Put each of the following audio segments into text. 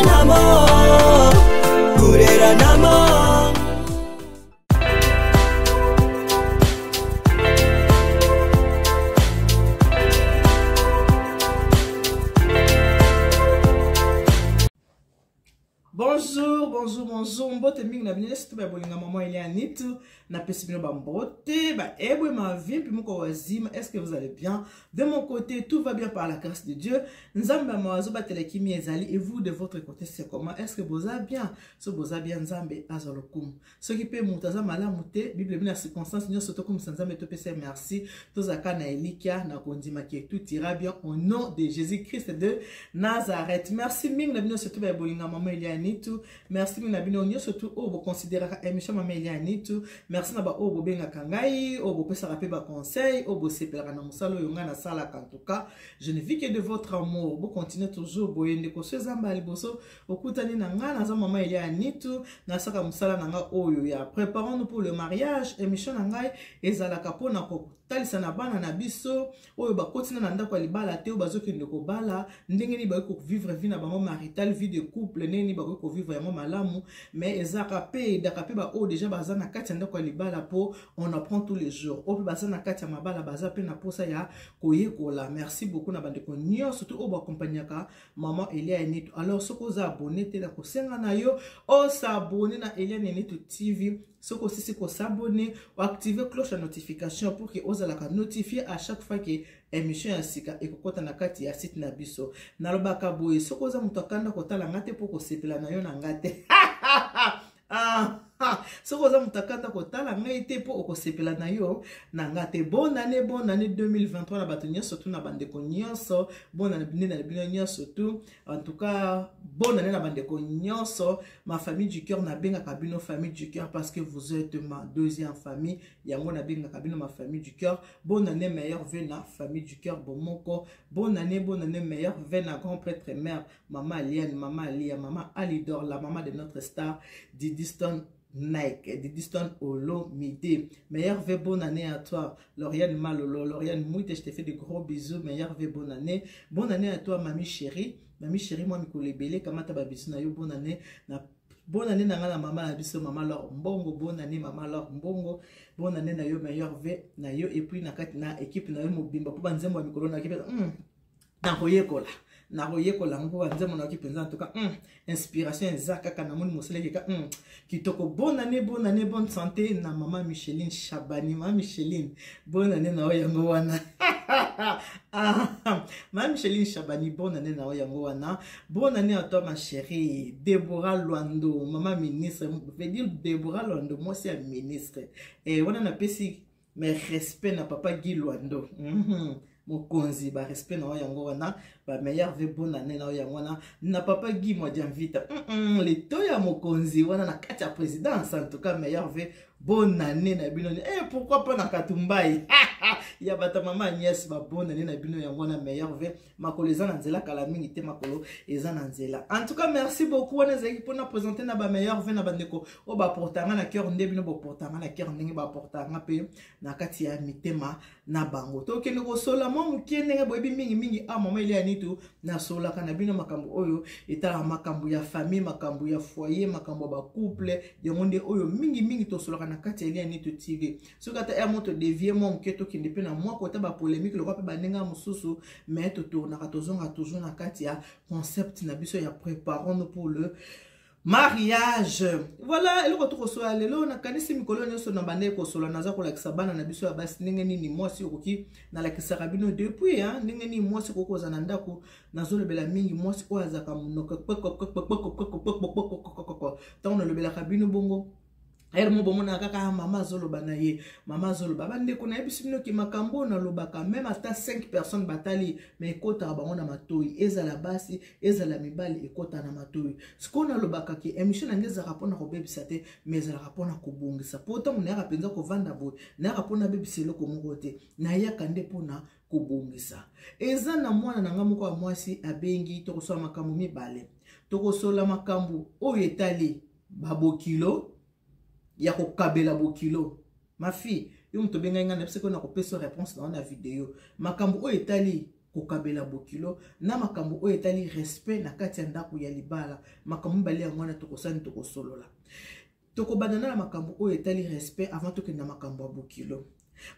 namo kurera namo. Bonjour, bonjour, bonjour. Mbote mingi na bine situ ba bolinga maman Elianitu na pesibino ba mbote ba ebwe ma vie puis moko wazima. Est-ce que vous allez bien? De mon côté, tout va bien par la grâce de Dieu. Nzambe mawazo ba telekimi ezali et vous de votre côté c'est comment? Est-ce que vous allez bien? So vous allez bien Nzambe azolokum. Ce qui peut mutaza malamu te Bible na circonstance nyo soto comme Nzambe to pese merci. Tozaka na elikia na kondima ki tout ira bien au nom de Jésus-Christ de Nazareth. Merci mingi na bine situ ba bolinga maman Elianitu. Merci na bino nyo surtout o bo considérer émission Maman Elianitu. Merci na ba o bo benga kangai, o bo pesa rapé ba conseil, o bo sepelaka na musalo yonga na sala en tout cas. Je ne vis que de votre amour. Bo continuer toujours boyende ko sezamba liboso okutani na nga na za Maman Elianitu na saka musala na nga oyo ya préparons-nous pour le mariage. Émission na ngai ezalaka pona ko talisa na bana na biso oyo bakotina na ndako ya libala te o bazokende ko bala ndenge ni ba ko vivre vie na bango marital, vie de couple neni ba ko vivre ya malamu mais ezaka pe daka pe ba o déjà baza na kati ndako ya libala po on apprend tous les jours o baza na kati ya mabala baza pe na posa ya koyekola. Merci beaucoup na bande ko nyo surtout o ba accompagnaka Maman Elianitu. Alors soko za abonné te na ko senga na yo o s'abonner na Elianitu TV. Soko aussi ko s'abonner ou activer cloche de notification pour que vous allez notifier à chaque fois que émission ya sika ekokota na kati ya site na biso. Nalobaka boye soko za mutokanda kotala ngate po ko sepela na yo na ngate. Soko za mutakanda kotala ngai te po okosepela na yo na ngate. Bonne année 2023 na bato nyonso surtout na bandeko nyonso. Bonne année na bino nyonso surtout. En tout cas, bonne année na bandeko nyonso. Ma famille du cœur na benga kabino famille du cœur parce que vous êtes ma deuxième famille. Yango na benga kabino ma famille du cœur. Bonne année meilleure vœu na famille du cœur bomoko. Bonne année meilleure vœu na grand prêtre mère Maman Aliane, Maman Alia, Maman Alidor, la maman de notre star Didiston Nike, Didiston Olo Midi. Meilleure vœu, bonne année à toi, Lauriane Malolo, Lauriane Mouite, je te fais de gros bisous. Meilleure vœu, bonne année. Bonne année à toi, mamie chérie. Mamie chérie, moi, Mikole Bele, Kamata Babisu na yo, bonne année. Bonne année na maman na biso Maman Laure Mbongo. Bonne année Maman Laure Mbongo. Bonne année na yo, meilleure vœu na yo. Et puis na kati na équipe na yo mobimba pour banzembo mikolo na équipe. Na koyekola. Na koyekola ngo banzembo na équipe en tout cas. Inspiration ezaka kana moni mosele keka. Kitoko bonne année, bonne santé na maman Micheline Chabani. Maman Micheline, bonne année na yango wana. Maman Micheline Chabani, bonne année na yango wana. Bonne année à toi ma chérie Deborah Luando, maman ministre. Je veux dire Deborah Luando, moi c'est un ministre. Et on a pesi mes respects na papa Guy Luando. Mokonzi ba respect na yango wana ba meilleur vœu bonne année na yango wana na papa Guy moi j'invite les toya mokonzi wana na kati ya présidence. En tout cas meilleur vœu bonne année na bino. Pourquoi pas na Katumbai ya bata mama Agnès ba bonne année na bino yango wana meilleur vœu makolo eza na nzela kala mingi te makolo eza na nzela. En tout cas merci beaucoup on ezaki pour na présenter na ba meilleur vœu na bandeko o ba portanga na cœur nde bino ba portanga na cœur ndenge ba portanga pe na kati ya mitema na bango to kende ko sola mo mukende nga boyebi mingi Maman Elianitu na sola kana bino makambo oyo etala makambo ya famille, makambo ya foyer, makambo ba couple yango nde oyo mingi to sola na kati ya Elianitu TV. Soki ata moto dévier mo mketo kende pe na moi kota ba polémique le kwa pe banenga mususu mais to tourna katozonga toujours na kati ya concept na biso ya préparons-nous pour le mariage. Voilà, et le retour sur la lelo na kanisi mikolo nyoso na bande ko solo naza ko la kisabana na biso ya basi ndenge nini mwasi okoki na la kisarabino depuis ndenge nini mwasi koko za ndako nazo lebela mingi mwasi ko azaka munoko tant le bela kabino bongo mo bomona kaka mama zoloba na ye mama zoloba bande ko na ebisino ki makambo na lobaka même ata 5 personnes batali mais ekota bango na matoi ezala basi ezala mibali ekota na matoi siko na lobaka ki émission ngeza rapona ko bebisa te mais ezala rapona ko bongisa poto mona ya penza ko vanda boy na rapona bebiselo ko mokote na ya kande pona ko bongisa eza na mwana na ngamoko wa mwasi abengi to ko so makambo mibale to ko so la makambo oyo etali babokilo ya ko kabela bokilo ma fille yo mto benga nga na pseko na ko peso réponse dans la vidéo makambo o etali kokabela bokilo na makambo oyo etali respect na kati ya ndako ya libala makambo mibale yango wana tokosani tokosolola tokobandana na makambo oyo etali respect avant tokenda makambo ya bokilo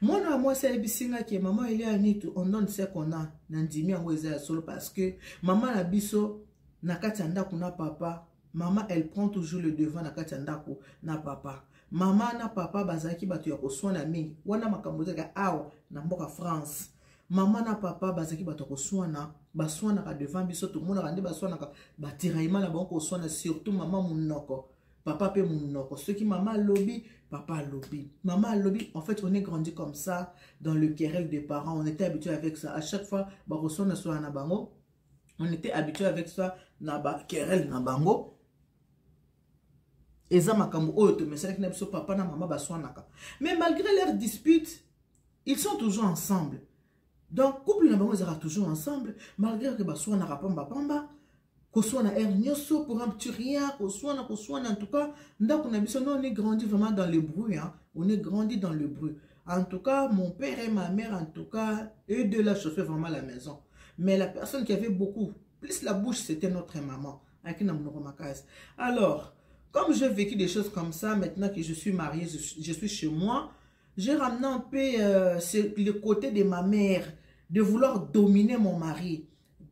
mwana wa mwasi ayebisingaki mama Elia Nitu on donne ce qu'on a na ndimi yango eza ya solo parce que mama na biso na kati ya ndako na papa maman elle prend toujours le devant na kati ya ndako na papa mama na papa bazalaki bato ya koswana mingi wana makambo ezaka awa na mboka France mama na papa bazalaki bato ya koswana baswanaka devant biso tomonaka nde baswanaka batiraillement na bango koswana surtout mama munoko papa pe munoko ceux qui maman lobi papa lobi maman lobi en fait on est grandi comme ça dans le querelle des parents on était habitué avec ça à chaque fois bakoswana swana na bango on était habitué avec ça na ba querelle na bango eza makambo oyo to mesalaki na biso papa na mama baswanaka mais malgré leurs disputes ils sont toujours ensemble donc couple na bango ezaka toujours ensemble malgré que baswanaka pamba koswana air nyoso pour un petit rien koswana en tout cas ndako na biso on est grandi vraiment dans le bruit hein? On est grandi dans le bruit en tout cas mon père et ma mère en tout cas eux deux là chauffaient vraiment la maison mais la personne qui avait beaucoup plus la bouche c'était notre maman avec une alors comme j'ai vécu des choses comme ça, maintenant que je suis mariée, je suis chez moi, j'ai ramené un peu le côté de ma mère, de vouloir dominer mon mari.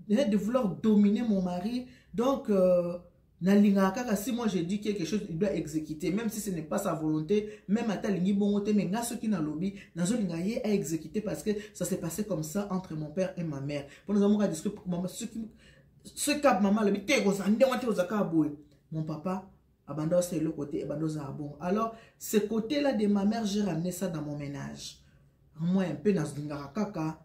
De vouloir dominer mon mari. Donc, si moi je dis quelque chose, il doit exécuter, même si ce n'est pas sa volonté, même à talingi bongote, mais nga soki na lobi, na zo lingaye à exécuter parce que ça s'est passé comme ça entre mon père et ma mère. Pour nous avons dit que ce cap maman lobi, mon papa, abandon c'est le côté abandon ça bon alors ce côté là de ma mère j'ai ramené ça dans mon ménage moi un peu dans kaka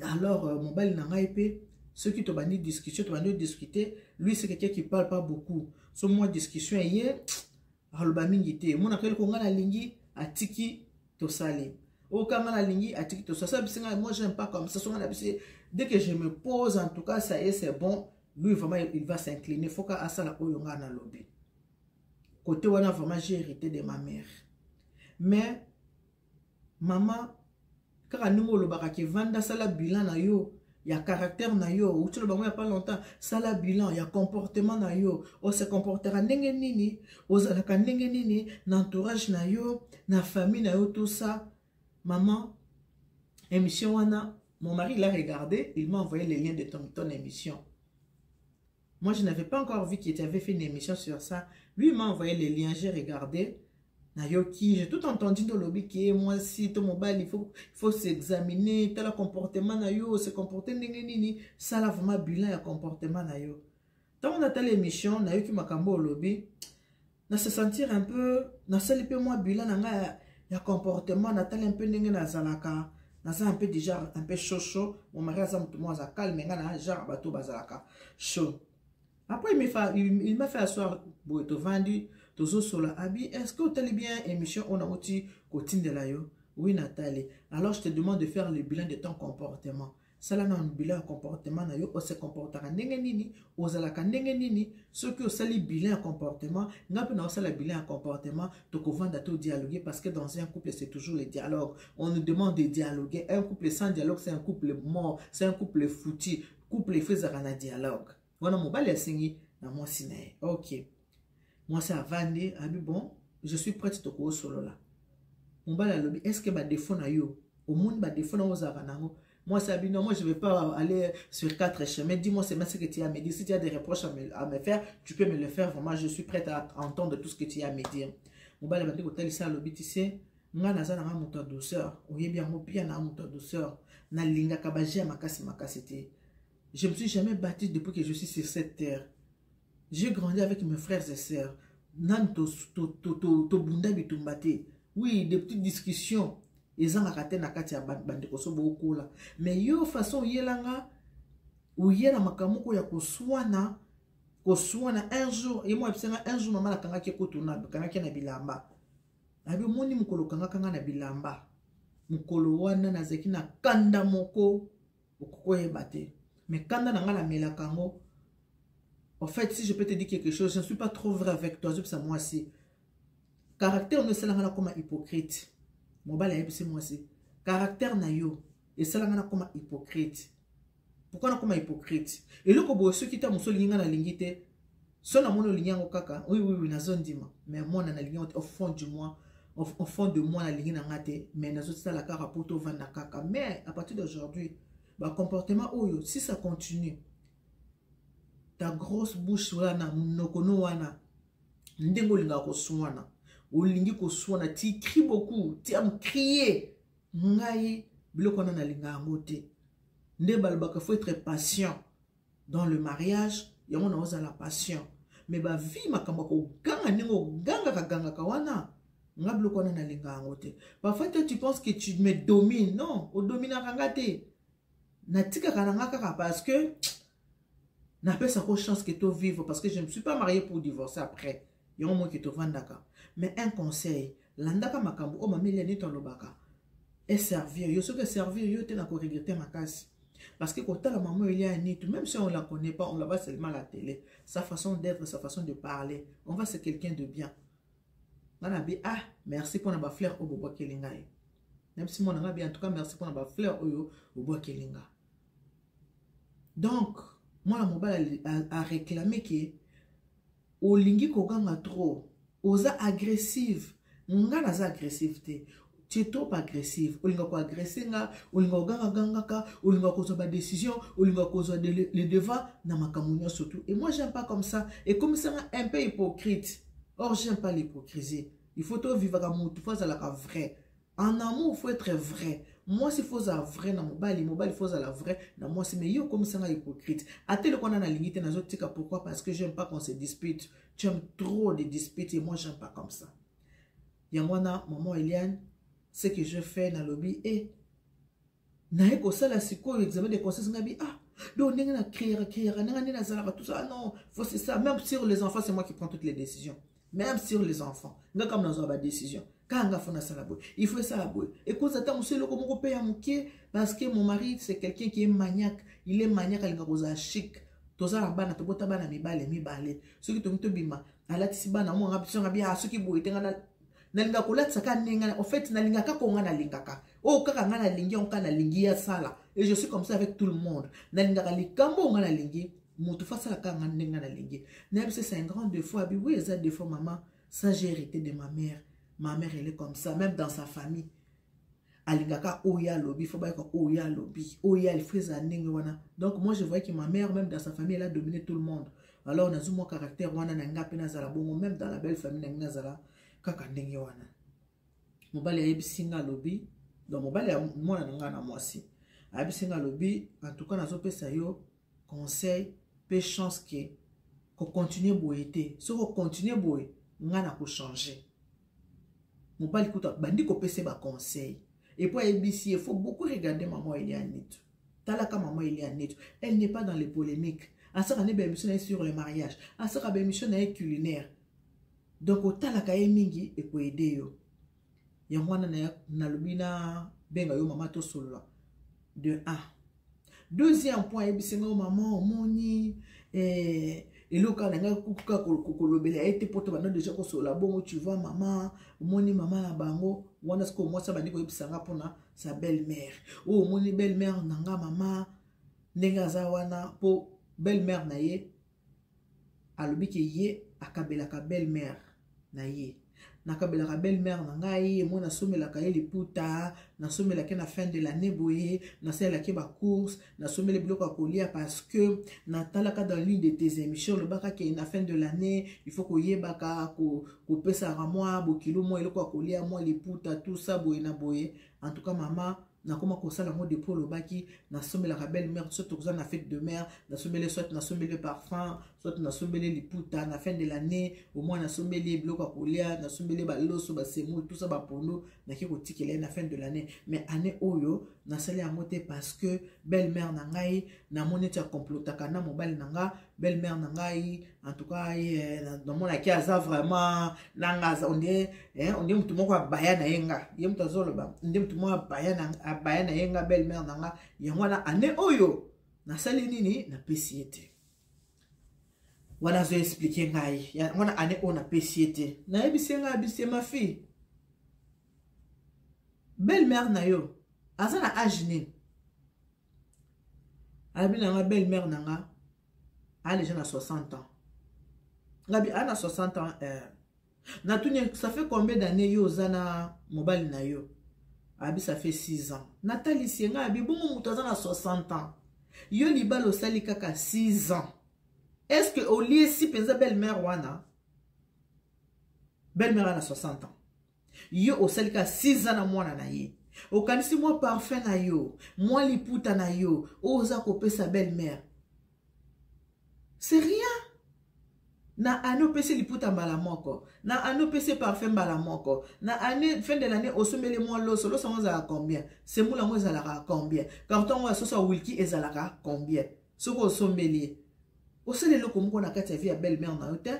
alors mon bal n'a épée ceux qui te bandit discussion te bandit discuter lui c'est quelqu'un qui parle pas beaucoup sur moi discussion hier aloba mingité mon appel konga na lingi atiki to sale au kama na lingi atiki to ça moi j'aime pas comme ça dès que je me pose en tout cas ça y est c'est bon lui vraiment il va s'incliner faut qu'à ça la oyonga na lobby. Côté wana vraiment j'ai hérité de ma mère. Mais maman kaka ningo lo baka ke vanda sala bilan na yo, ya caractère na yo, ou tu le bango ya pas longtemps, sala bilan, ya comportement na yo, o se comportera ndenge nini, o zalaka ndenge nini, na entourage na yo, na famille na yo tout ça. Maman émission wana, mon mari l'a regardé, il m'a envoyé les liens de ton émission. Moi, je n'avais pas encore vu qu'il avait fait une émission sur ça. Lui, il m'a envoyé les liens, j'ai regardé. Nayoki, j'ai tout entendu dans le lobby qui est moi si ton mobile, il faut s'examiner, tel comportement nayo, se comporter nini, ça là vraiment bilan et comportement nayo. Tant on a telle émission, nayoki makambo au lobby, na se sentir un peu, na sali peu moi bilan nanga ya comportement, na tel un peu nenge na zalaka, na ça un peu déjà un peu chaud, mon mari a ça moi za calme, nga na genre bateau bazalaka chaud. Après, il m'a fait asseoir, tu vendu, tu sola abi. Est-ce que tu as bien émission on a outil côté de la yo? Oui, Nathalie. Alors, je te demande de faire le bilan de ton comportement. Ça là, un bilan de comportement, na yo, on se comportera n'enge nini, on zalaka n'enge nini. Ceux qui ont sali bilan de comportement, n'a pas sali bilan de comportement, tu vas vendre dialoguer parce que dans un couple, c'est toujours le dialogue. On nous demande de dialoguer. Un couple sans dialogue, c'est un couple mort, c'est un couple foutu. Couple fait un dialogue. Voilà mon bal est na moi sinae. Ok. Moi c'est à vendre. Abi bon, je suis prête to ko solo là. Mon bal a lobby. Est-ce que ba défaut na yo? Au monde ba défaut na ozavanango. Moi c'est abi non, moi je vais pas aller sur 4 chemins. Dis-moi c'est ce que tu as à me dire. Si tu as des reproches à me faire, tu peux me le faire. Vraiment, je suis prête à entendre tout ce que tu as à me dire. Mon bal a dit que ça lobby tu sais. Nga naza na muto douceur. Oyebi yango pia na muto douceur. Na linga kabaje makasi te. Je ne me suis jamais battu depuis que je suis sur cette terre. J'ai grandi avec mes frères et sœurs. Oui, des petites discussions. Ils ont raté na kati ya bande kosobo okola. Mais yo façon yelanga ou yela makamuko ya koswana un jour et moi un jour maman la kanga ki kotuna kanga ki na bilamba. Abi moni mukolo kanga na bilamba. Mukolo wana na zeki na kanda moko okoko yebate. Mais quand on a la mélacango, en fait, si je peux te dire quelque chose, je ne suis pas trop vrai avec toi, c'est moi aussi. Caractère, on est là comme hypocrite. Mon bal est moi aussi. Caractère, na yo, et c'est là comme hypocrite. pourquoi on est hypocrite? Et là, quand ceux qui t'ont souligné dans la ligne, son amour ligne en kaka, oui, na zone dima, mais moi na ligne au fond du moi, au fond de moi la ligne na ngate, mais na zone ça la cara pour tout vendre kaka. Mais à partir d'aujourd'hui, bah comportement oyo, si ça continue, ta grosse bouche wana, nokono wana, ndengo linga ko suana, ou lingi ko suana, ti crie beaucoup, ti am crier, ngai, biloko na linga ngote. Nde balbaka faut être patient dans le mariage, yango na oza la patient. Mais ba vie makambo ko ganga ningo ganga ka ganga ka wana nga biloko na linga ngote. Parfois toi tu penses que tu me domines, non, o domina kangate. Na tika kananga kaka parce que na pesa ko chance que tu vivre parce que je ne me suis pas mariée pour divorcer après. Yango mo ki to vandaka. Mais un conseil, landaka makambo o mameli ni to lobaka. Et servir, yo ce que servir yo te na ko regretter ma casse. Parce que quand la maman il y a un nid, même si on ne la connaît pas, on la voit seulement à la télé. Sa façon d'être, sa façon de parler. On voit c'est quelqu'un de bien. On a dit, ah, merci pour notre fleur au bois kelinga. Même si mon ami, en tout cas, merci pour notre fleur au bois kelinga. Donc, moi, la mobile a réclamé que au lingi koganga trop, osa agressive, nga naza agressivité. Tu es trop agressif. Olinga ko agressenga, olinga oganga gangaka, olinga ko ba décision, olinga ko le devant na makamunyo surtout. Et moi j'aime pas comme ça. Et comme ça un peu hypocrite. Or j'aime pas l'hypocrisie. Il faut tout vivre comme il faut ça la vrai. En amour il faut être vrai. Moi s'il faut ça vrai na mobile il faut ça la vrai. Na moi c'est meilleur comme ça hypocrite. A tel qu'on a la limite na zotika pourquoi parce que j'aime pas qu'on se dispute. Tu aimes trop de disputes et moi j'aime pas comme ça. Yangwana maman Eliane ce que je fais dans le lobby et nae ko sala siko examen de conscience ngabi ah donc nenga na créer na zala tout ça non faut c'est ça même sur les enfants c'est moi qui prends toutes les décisions même sur les enfants nga comme dans ba décision kanga fona sala boy il faut ça la boy et quand ça t'a monsieur le comment payer muké parce que mon mari c'est quelqu'un qui est maniaque il est maniaque alinga koza chic toza na bana to bota bana mibale ceux qui to bima ala tisibana mo ngabi ah ceux qui boy tenga nalinga kolatsa ka nenga en fait nalinga ka ko nga nalingaka o kaka nga nalingi on ka nalingi ya sala et je suis comme ça avec tout le monde nalinga ka likambo nga nalingi mutu fa sala ka nga nenga nalingi na c'est un grand défaut abi oui ça défaut maman ça j'ai hérité de ma mère elle est comme ça même dans sa famille alinga ka oya lobby faut ba ko oya lobby oya il fait ça nenga wana donc moi je voyais que ma mère même dans sa famille elle a dominé tout le monde alors on a mon caractère wana na nga pena zala bongo même dans la belle famille na nga zala kaka ndenge wana mobali ayebisinga lobi donc mobali ya mwana nanga na mwasi ayebisinga lobi en tout cas nazopesa yo conseil pe chance que ko continuer boye te so ko continuer boye nga na ko changer mobali kuta bandi ko pese ba conseil et pour ayebisi il faut beaucoup regarder maman Eliane talaka maman Eliane elle n'est pas dans les polémiques asaka ne ba émission sur le mariage asaka ba émission na culinaire. Donc, au talaka ye mingi et pour aider yo. Yangwana na lubina benga yo mama to solo de 1. Deuxième point ebisenga maman moni et le cas nga kuka kolobela été poto bana déjà ko solo bon tu vois maman moni maman na bango wana sko moi ça bandi ko ebisanga pona sa belle-mère. Oh moni belle-mère nanga maman nenga za wana po belle-mère na ye alobi ke ye akabela ka belle-mère na ye nakabela ka belle-mère na ngai mo na somela ka ye liputa na somela ke na fin de l'année boye na sela ke ba course na somela biloko kolia parce que na talaka dans l'une de tes émissions le baka ke na fin de l'année il faut ko yebaka ko pesa ra moi bo kilo mo eloko kolia mo liputa tout ça boye na boye en tout cas maman na koma ko sala mo de pour le baki na somela ka belle-mère soit to na fête de mère na somela soit na somela parfum soit na somela liputa na fin de l'année au moins na somela biloko kolia na somela ba loso ba semo tout ça ba pono na ki ko tikela na fin de l'année mais année oyo na sala ya moté parce que belle-mère na ngai na moneta complotaka na mobile na nga belle-mère na ngai en tout cas dans mon aki aza vraiment nanga on dit mutu moko abaya na yenga ye mutu azoloba ndi mutu moko abaya na yenga belle-mère na nga yango na année oyo na sali nini na pesiete wana zo expliquer ngai yango na année oyo na pesiete na ebisenga abise ma fille belle-mère na yo aza na âge nini Abi na belle-mère nanga. Elle est jeune à 60 ans. Ngabi ana 60 ans. Ça fait combien d'années yo zana mobile na yo? Abi ça fait 6 ans. Nathalie Sienga abi bon moutazana 60 ans. Yo libalo sali kaka 6 ans. Est-ce que au lieu si penza belle-mère wana? Belle-mère a 60 ans. Yo au sali kaka 6 ans na mwana na ye. Au kanisi moi parfait na yo. Moi liputa na yo. Oza kope sa belle-mère. C'est rien. Na ane pese liputa mbala moko. Na ane pese parfum mbala moko. Na ane fin de l'année osomele moi loso. Loso mo zala combien? Semoula mo zala combien? Carton mo sosa wilki ezalaka combien? Soko osomeli. Osele loko moko na kati ya vie ya belle-mère na yo te.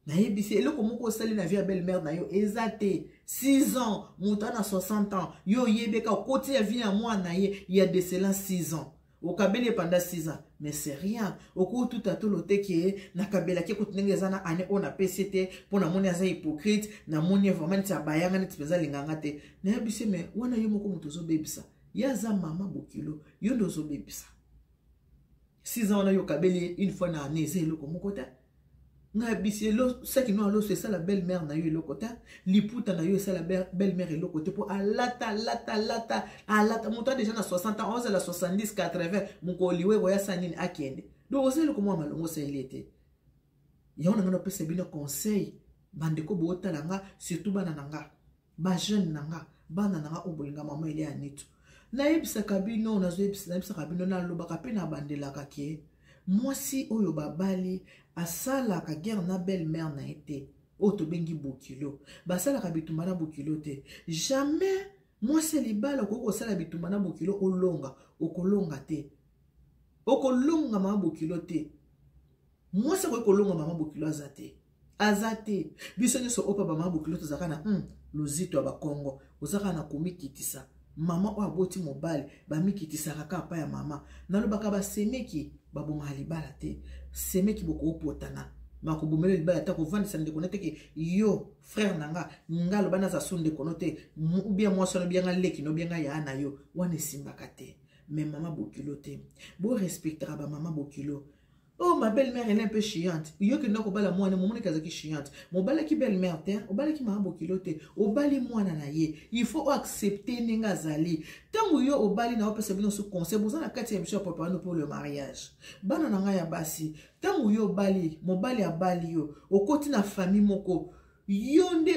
Na yebisi eloko moko osali na vie ya belle-mère na yo ezate 6 ans, mouta na 60 ans. Yo yebeka côté ya vie ya moi na ye, il y a de cela 6 ans. Au kabele pendant 6 ans, mais c'est rien. Au cours tout à tout l'autre qui na kabela qui coûte n'engagez na année on a PCT pour na moni aza hypocrite na moni vraiment tia bayanga ne tpeza linganga te. Na yebisi mais wana yo moko mutozo bebisa. Ya za mama bokilo, yo ndozo bebisa. 6 ans na yo kabele une fois na année zelo ko moko te. Nga bisi lo ce qui nous allo c'est ça la belle-mère na yo le côté liputa na yo c'est la belle-mère le côté pour alata monta déjà na 60 ans 11 à 70 80 mon koliwe voya sanini akende donc osé le comment malongo c'est il était ya on a pese bino conseil bandeko bota langa surtout bana nanga ba jeune nanga bana nanga obolinga mama ile anitu na yebisa kabino na zo yebisa kabino na lobaka pe na bandela kake moi si oyo babali asala ka guerre na belle-mère na été auto bengi bokilo basala ka bitumba na bokilo te jamais moi c'est libala ko sala bitumba na bokilo olonga okolonga te okolonga mama bokilo te moi c'est ko kolonga mama bokilo azate biso nyoso opa ba mama bokilo tozaka na lozito ya ba Kongo ozaka na komikitisa mama o aboti mobile ba mikitisa kaka pa ya mama nalobaka ba semeki baboma libala te semeki boko opotana makobumelo libala ta ko vandisa ndeko nete ke yo frère nanga ngalo bana za sunde konote ou bien moi solo bien leki no bien ya na yo wane simbaka te mais mama bokilo te bo respectera ba mama bokilo. Oh, ma belle-mère, elle est un peu chiante. Yo que non, bala moi, mon monde est chiante. Mon bala qui belle-mère, au bala qui m'a bokilote, au bali moi nanaye. Il faut accepter nenga zali. Tant yo au bali na opé sebino sous conseil, vous en a 4e jour pour le mariage. Bana nanga ya basi. Tant yo bali, mon bali a bali yo. Au côté na famille moko. Yonde,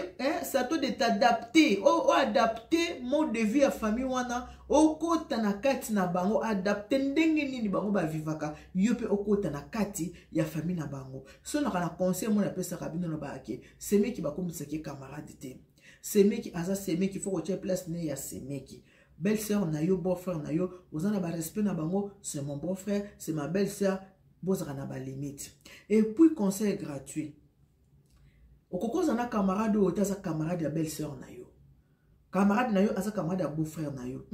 ça te de t'adapter. Oh, adapter mode de vie à famille wana. Oko na kati na bango adapter ndenge nini bango ba vivaka. Yope oko na kati ya famille na bango. So na kana conseil mo na pesa kabino na baake. Semeki ba komisa ki camarade te. Semeki aza semeki faut que tu place ne ya semeki. Belle-sœur na yo, beau-frère na yo, vous en avez respect na bango, c'est mon beau-frère, c'est ma belle-sœur, vous en avez limite. Et puis conseil gratuit. Okokoza na camarade ou ta camarade ya belle-sœur na yo. Camarade na yo asa camarade ya beau-frère na yo.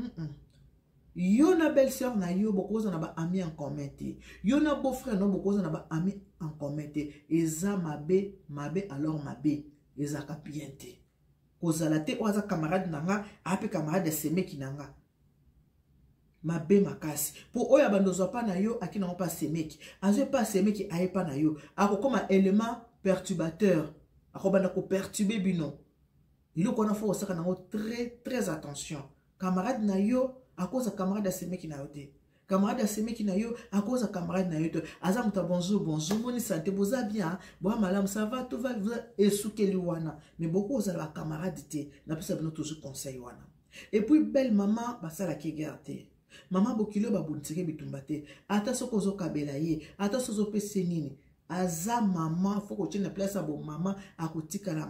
Yo na belle-sœur na yo bokoza na ba ami en commun te. Yo na beau-frère no bokoza na ba ami en commun te. Eza mabe alors mabe. Eza kapiente. Kozala te oza camarade nanga ape camarade ya semeki nanga. Mabe makasi. Po oya bandozo pa na yo akina pa semeki. Azo pa semeki aye pa na yo. Ako comme élément perturbateur. Akobana ko perturber bino. Il ko na fo osaka na très attention. Camarade na yo à cause de camarade à semeki na yo te. Camarade à semeki na yo à cause de camarade na yo te. Azam ta bonjour moni santé boza bien. Bon malam ça va tout va et soukeli wana. Mais beaucoup aux la camarade te na pesa bino toujours conseil wana. Et puis belle maman basala ki garte. Maman bokilo ba buntseke bitumba te. Ata soko zo kabela ye, ata sozo pese nini. Aza maman, faut que tu ne place à bon maman, à côté la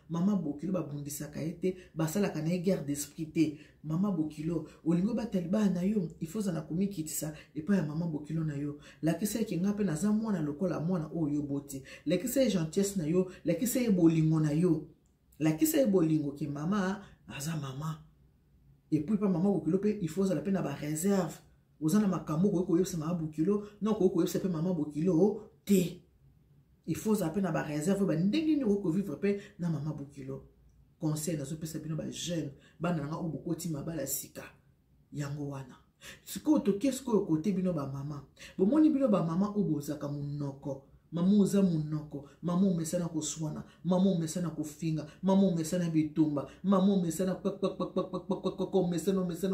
maman bokilo ba bundisa kaete, basala kana guerre d'esprit te, maman bokilo, olingo ba taliba na yo, il faut zana komi kitisa, et pas ya maman bokilo na yo, la kisa ki ngape na za mwana lokola mwana o yo boti, la kisa gentillesse na yo, la kisa bolingo na yo, la kisa bolingo ki maman, aza maman, et puis pas maman bokilo pe, il faut zana pe na ba réserve, ozana makambo ko yebisa maman bokilo, non ko yebisa pe maman bokilo, il faut zapper na ba réserve ba ndenge ni ko vivre pe na mama bokilo conseil na zo pesa bino ba jeune bana nga obokoti mabala sika yango wana Siko to qu'est-ce que côté bino ba maman. Bon moni bino ba maman obozaka munoko. Maman oza munoko. Maman omesana ko swana. Maman omesana ko finga. Maman omesana bitumba. Maman omesana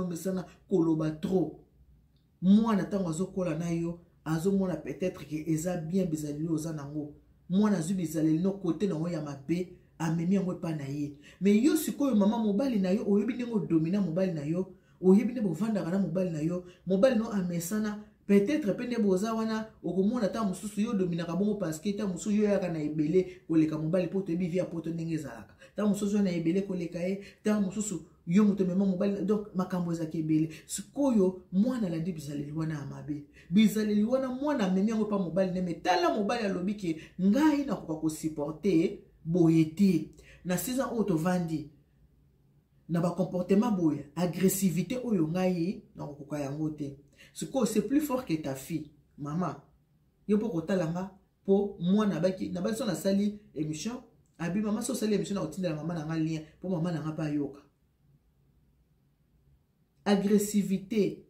mesana koloba trop. Moi natango azokola na yo azomona peut-être que eza bien bizali oza nango. Moi nazu bizali no côté nango ya mabe amemi yango pa na ye. Mais yo sikoyo maman mobali na yo oyebi ndenge domina mobali na yo. Oyebi ne bovandaka na mobali na yo. Mobali no amesana peut-être pende boza wana okomona ta mususu yo dominaka bongo parce que ta mususu yo yaka na ebele koleka mobali poto ebi via poto ndenge ezalaka. Ta mususu na ebele koleka ye, ta mususu yo muto mema mobali donc makambo ezaka ebele. Sikoyo mwana landi bizaleli wana amabe. Bizaleli wana mwana amemi yango pa mobali ne metala mobali alobi ke ngai na koka ko supporter boyete. Na 6 ans auto vandi. Na ba comportement boye, agressivité oyo ngai na kokoka yango te. C'est plus fort que ta fille. Maman, yo poko talanga po moi na baki son na sali émission, abi maman so sali émission na otinda la maman na nga lien po maman na nga pa yoka. Agressivité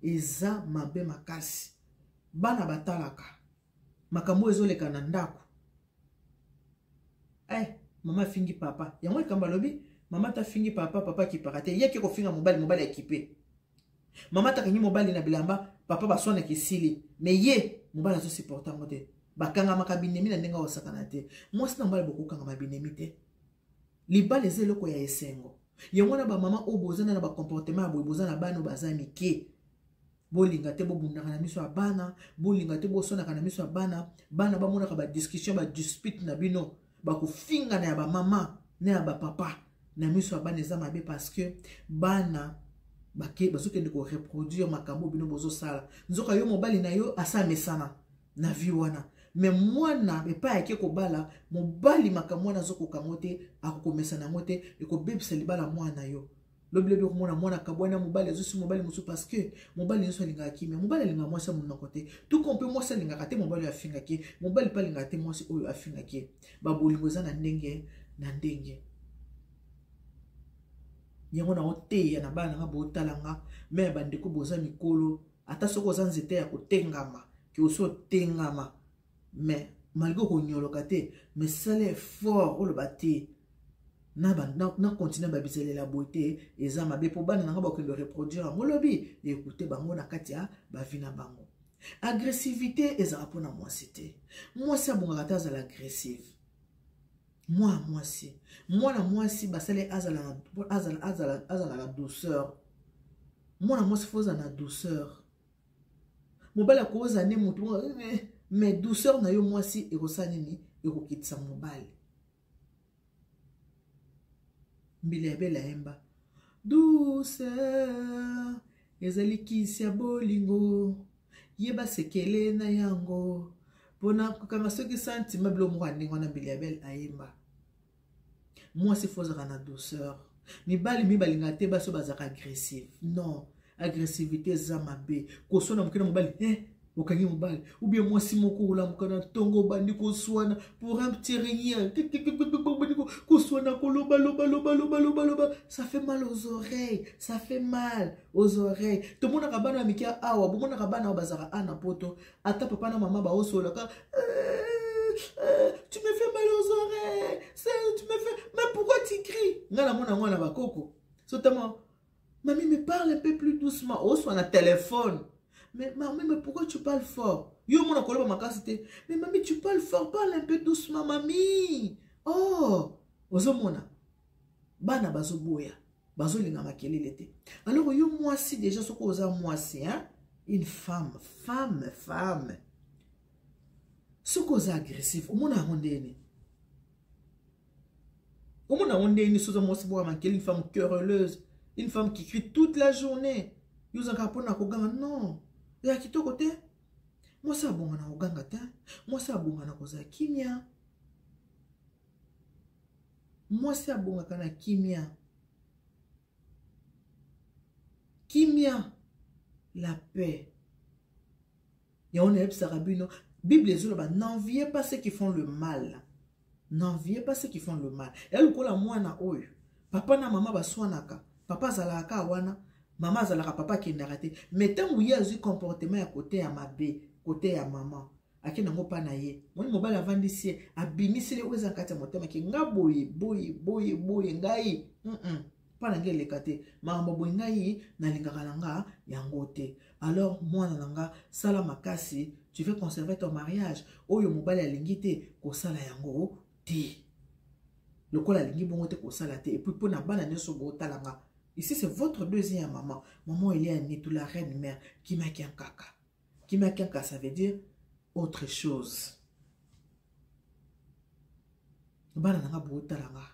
eza mabe makasi. Bana batalaka. Makambo ezoleka na ndako. Maman fingi papa. Yango kamba lobi maman ta fingi papa, papa qui parate. Yeke ko finga mobali équipé. Maman ta kanyi mobali na bilamba, papa basona ki sili. Mais ye, mobali azo supporta ngote. Bakanga makabinemi na ndenga osakana te. Moi sina mobali boko kanga mabinemi te. Liba leze loko ya esengo. Yango na ba maman obozana na ba comportement abo bozana bano bazami ke. Bolinga te bo bundaka na miso abana, bolinga te bo sona kana miso abana, bana ba mona ka ba discussion ba dispute na bino, ba ko finga na ya ba mama, na ya ba papa. Na miso abana eza mabe parce que bana bake bazokende ko reproduire makambo bino bozo sala. Nzoka yo mobali na yo asa mesana na vie wana. Mais mwana epa yake ko bala mobali makambo wana zoko kamote akokomesa na mote eko bebisa libala mwana yo. Loblebe ko mwana kabwana mobali azosi mobali musu parce que mobali nso linga kimia mobali linga mwasa mun côté. Tout qu'on peut mwasa linga kate mobali afinga ke mobali pa linga te mwasi oyo afinga ke. Ba bolingo za na ndenge na ndenge. Yango na ote ya na bana nga botalanga me bandeko boza mikolo ata soko za nzete ya kotengama ki oso tengama mais malgré ko nyoloka te mais sale fort olo bate na continuer ba bizele la beauté eza mabe po bana nga ba ko reproduire molobi écouter bango na katia ba vina bango agressivité eza rapona moi c'était moi ça bonga ta za l'agressive. Moi si basale azala la douceur. Moi si foza na douceur. Mobala koza ne mutu mais douceur na yo moi si ekosani ni ekokitisa mobali. Mbile bela emba. Douceur ezali kisi ya bolingo. Yeba sekele na yango. Pona kokanga soki sentiment blo mo ndingo na mbile bela ayemba. Moi c'est faux na douceur. Mi balinga te baso bazaka agressif. Non, agressivité za mabe. Ko sona mukena mobali, okangi mobali. Ou bien moi si moko la mukana tongo bandi ko swana pour un petit rien. Ko swana ko loba. Ça fait mal aux oreilles, ça fait mal aux oreilles. Tout le monde a kabana mikia awa, bu mona kabana bazaka ana poto. Ata papa na mama ba osola ka tu me fais mal aux oreilles. Tu me fais... Mais pourquoi tu cries? Ngala bakoko. Sotement, mamie me parle un peu plus doucement. Oh, soit un téléphone. Mais mamie, mais pourquoi tu parles fort? Yo mon akolo ma kasite. Mais mamie, tu parles fort, parle un peu doucement, mamie. Oh, ozo mona. Bana bazo boya. Bazo linga makelele te. Alors yo moi si déjà soko oza moi si hein, une femme. Ce qu'on est agressif, on a rondé. On a rondé une femme querelleuse, une femme qui crie toute la journée. Vous avez un non. Et à qui to côté? Moi ça bon na oganga ta. Moi ça bon na koza kimia. Moi ça bon na kimia. Kimia, la paix. Et on est sarabino. Bible est n'enviez pas ceux qui font le mal. N'enviez pas ceux qui font le mal. Et le kola mwana oyo. Papa na mama baswanaka. Papa zalaka wana. Maman azalaka papa qui n'a raté. Mais tant où il y a un comportement à côté à ma bé, côté à maman. Aki nango pa na ye. Moni mobali avandisi abimisi le oza kati ya motema ki nga boye ngai. Pa na ngele kate. Maman boye ngai na lingaka nanga yango te. Alors moi nanga sala makasi, tu veux conserver ton mariage. Oyo mobali alingite ko sala yango te. Lokola lingi bongo te ko sala te. Et puis pour na bana nyoso bo talanga. Ici, c'est votre deuxième maman. Maman, il y a une tout la reine mère qui m'a qu'un caca. Qui m'a qu'un caca, ça veut dire autre chose. Bana nanga bo talanga.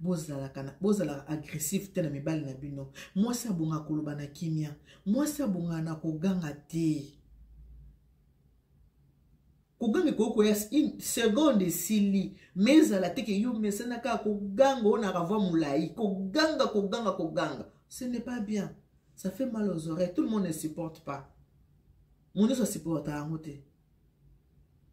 Bozala agressif te na mibali na bino. Moi ça bonga koloba na kimia. Moi ça bonga na koganga te. Koganga koko ya une seconde sili. Mais ala teke yo mesena ka koganga ona rava mulai. Koganga. Ce n'est pas bien. Ça fait mal aux oreilles. Tout le monde ne supporte pas. Mon ne supporte pas ngote.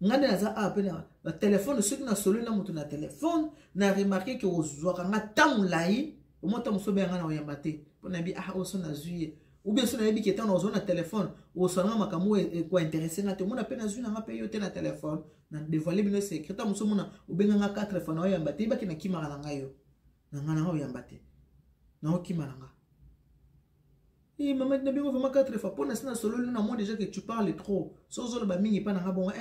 Ngane naza apena le téléphone ceux qui na solo na mutu na téléphone na remarqué que ozwaka nga tamulai au moins tamusobe nga na oyambate pona bi oso na zuye ou bien so na yebi ke tan ozo na téléphone osanga makambo ko intéressé na te mona pe na zuye na nga pe yo te na téléphone na dévoiler bino secret tamuso mona obenga nga 4 fois na oyambate ba ki na kimaka na ngayo na nga na oyambate na okimaka nga. Et maman na bingo vraiment 4 fois pona sina solo na moi déjà que tu parles trop sozo ba mingi pa na nga bon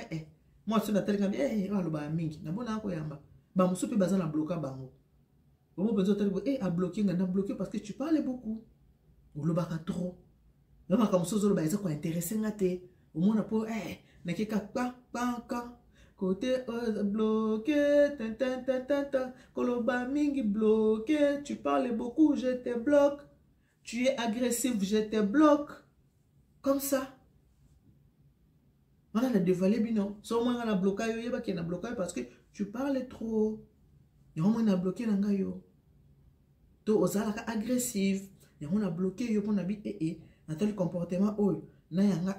moi je suis dans le mingi na bona ko yamba ba musu pe bazana bloquer bango bon besoin de a bloquer na bloquer parce que tu parles beaucoup ou le baka trop na ma comme sozo ba eza ko intéressé ngate au moins po na ke ka côté bloqué koloba mingi bloqué tu parles beaucoup je te bloque tu es agressif je te bloque comme ça. On a dévoilé bino. So moi on a bloqué yo yeba ki na bloqué parce que tu parles trop. Et on a bloqué nanga yo. To ozala ka agressif. Et on a bloqué yo pona bi na tel comportement na yanga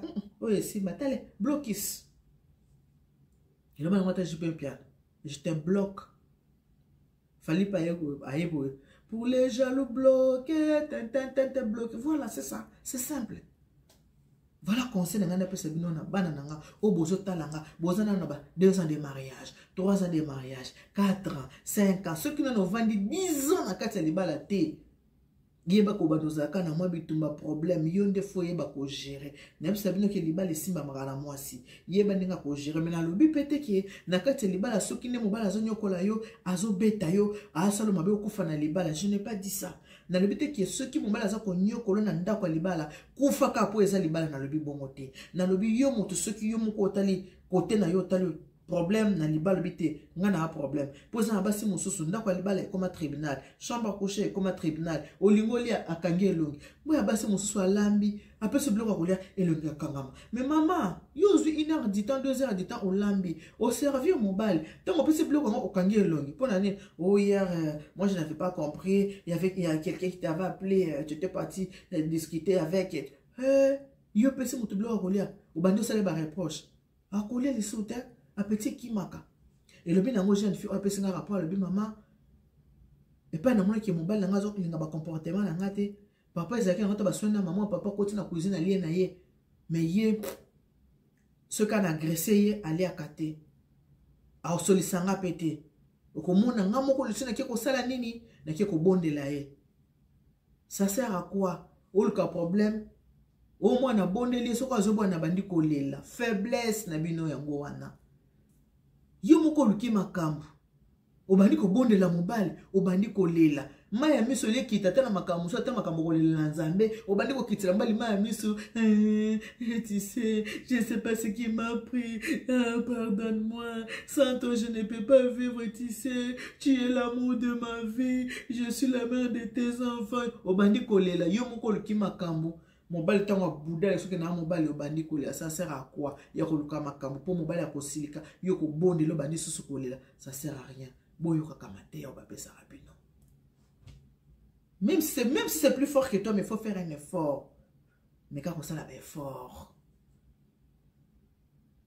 si batale blocus. Et là moi je peux bien. Je te bloque. Fallait pas ayebo. Pour les jaloux bloqués, bloqué. Voilà, c'est ça, c'est simple. Voilà conseil nanga na pesa bino na bana nanga o bozo talanga bozana na ba 2 ans de mariage 3 ans de mariage 4 ans 5 ans ceux qui n'ont vendu 10 ans na kati ya libala te yeba ko badozaka na mwa bitumba problème yo nde fo yeba ko gérer na pesa bino ke libala simba makala mwasi yeba ndinga ko gérer mais na lobi pete ki na kati ya libala ceux qui ne mobala zonyokola yo azobeta yo asalo mabe okufa na libala. Je n'ai pas dit ça. Na lobi te ki ceux qui mobala za ko nyokolo na ndako ya libala kufa ka po eza libala na lobi bongo te. Na lobi yo moto ceux qui yo moko otali côté na yo otali problème na libala bité ngana a problème poza na basi mususu ndako ya libala comme tribunal chambre à coucher comme tribunal olingoli akangi elongi boya basi mususu alambi après ce bloc akolia elongi akangama mais maman yo zui 1 heure du temps 2 heures du temps olambi au servir mobile tant après ce bloc akangi elongi pour l'année hier moi je n'avais pas compris il y a quelqu'un qui t'avait appelé tu étais parti discuter avec yo pesi mutu bloc akolia obandi osala ba reproche akolia les soutien a petit kimaka et le bien nango jeune fille a pesi nga rapport le bien maman et pas na mona ki mobile nga zo linga ba comportement na ngate papa ezaki na ba soin na maman papa koti na cuisine ali na ye mais ye ce qu'on a agressé ye ali akate a solisanga pété okomona nga moko lusina ke ko sala nini na ke ko bondela ye ça sert à quoi au cas problème au moins na bondeli soko azobo na bandi kolela faiblesse na bino yango wana. Yo moko luki makambu obandi ko bondela mobali obandi ko lela maya miso le kita tana makambu so tana makambu ko lela nzambe obandi ko kitira mbali maya miso tu sais je sais pas ce qui m'a pris pardonne-moi sans toi je ne peux pas vivre tu sais tu es l'amour de ma vie je suis la mère de tes enfants obandi ko lela yo moko luki makambu mobile tango bouddha soki na mobile obandi kolela ça sert à quoi ya koluka makambo pour mobile ya kosilika yo ko bonde lo bandi susu kolela ça sert à rien boyo kakamate ya bapesa rapidement même si c'est plus fort que toi mais il faut faire un effort mais quand ça la effort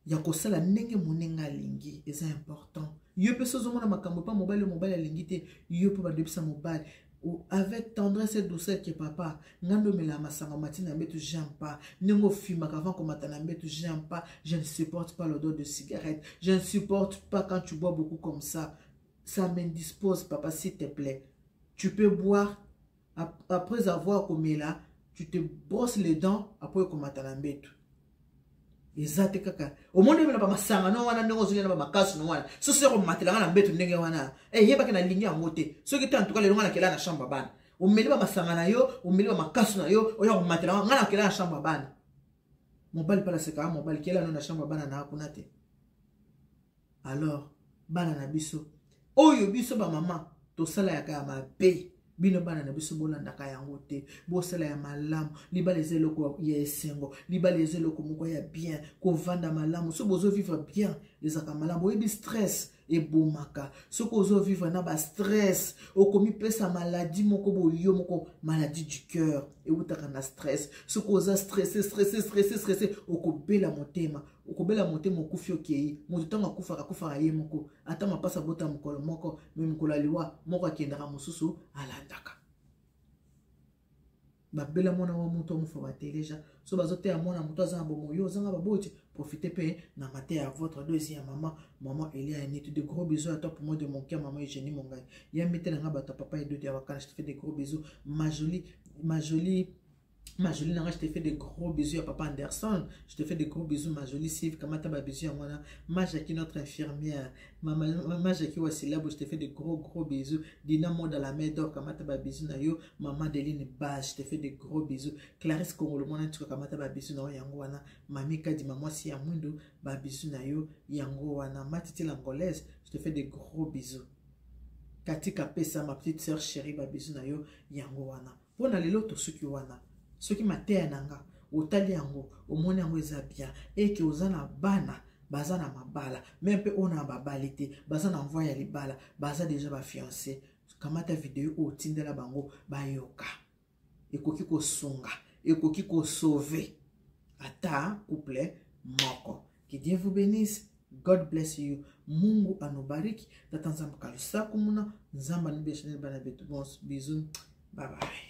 ya kosala ndenge monenga lingi c'est important yo pe sozo mona makambo pa mobile alingi te yo pe ba debisa mobile avec tendresse et douceur que papa, ngando mela masanga matina mbetu j'aime pas, nengo fima avant qu'on matana mbetu j'aime pas, je ne supporte pas l'odeur de cigarette, je ne supporte pas quand tu bois beaucoup comme ça m'indispose papa s'il te plaît. Tu peux boire après avoir commis là, tu te brosses les dents après qu'on matana mbetu. Ezate kaka au monde me na ba masanga no wana ndongo zulia na ba makasu no wana so se ko matela na mbetu ndenge wana yeba ke na lingi ya ngote so ki tantu ka le ngana kela na chambre bana o meli ba masanga na yo o meli ba makasu na yo o ya ko matela ngana kela na chambre bana mobali pala se ka mobali kela no na chambre bana na hakuna te. Alors bana na biso oyo biso ba mama to sala ya ka ma be bino bana na biso bolanda ka yango te bosala ya malamu libaleze loko ya esengo libaleze loko moko ya bien ko vanda malamu so bozo vivre bien ezaka malamu oyebi stress ebomaka so ko zo vivre na ba stress okomi pesa maladie moko boyo moko maladie du cœur et utaka na stress so ko za stressé okobela motema okufi okei moto tanga kufa ye moko ata mapasa bota mokolo moko même mokolo liwa moko akendaka mosusu alandaka babela mona wa moto mfo bateleja so bazote ya mona moto azanga bomoyo zanga baboti profitez pe na matin à votre deuxième maman Elia Nito, de gros bisous à toi pour moi de mon cœur maman Eugénie mon gars ya mette na bata papa et deux diawakana je te fais des gros bisous ma jolie je te fais des gros bisous à papa Anderson. Je te fais des gros bisous, ma jolie Sylvie. Kamata ba bisous à moi. Ma Jackie, notre infirmière. Ma Jackie Wassilabo, je te fais des gros bisous. Dina Moda la mer d'or. Kamata ba bisous na yo. Maman Deline Bas, je te fais des gros bisous. Clarisse Kongolo, mon antuka kamata ba bisous na yo yangoana. Mami Kadi maman si amundo ba bisous na yo yangoana. Matiti l'angolaise, je te fais des gros bisous. Katika Pesa, ma petite sœur chérie, ba bisous na yo yangoana. Pour na lelo to suki wana. Ce qui m'a té nanga otali yango omoni yango eza bien et que ozana bana bazana mabala même pe ona babalite bazana envoyer les bala baza déjà ba fiancé kamata vidéo otindela bango bayoka ekoki ko songa ekoki ko sauver ata couple moko. Que Dieu vous bénisse. God bless you. Mungu anobariki. Tatanza mkalusa kumuna nzamba nibeshanel bana betu. Bisous. Bye bye.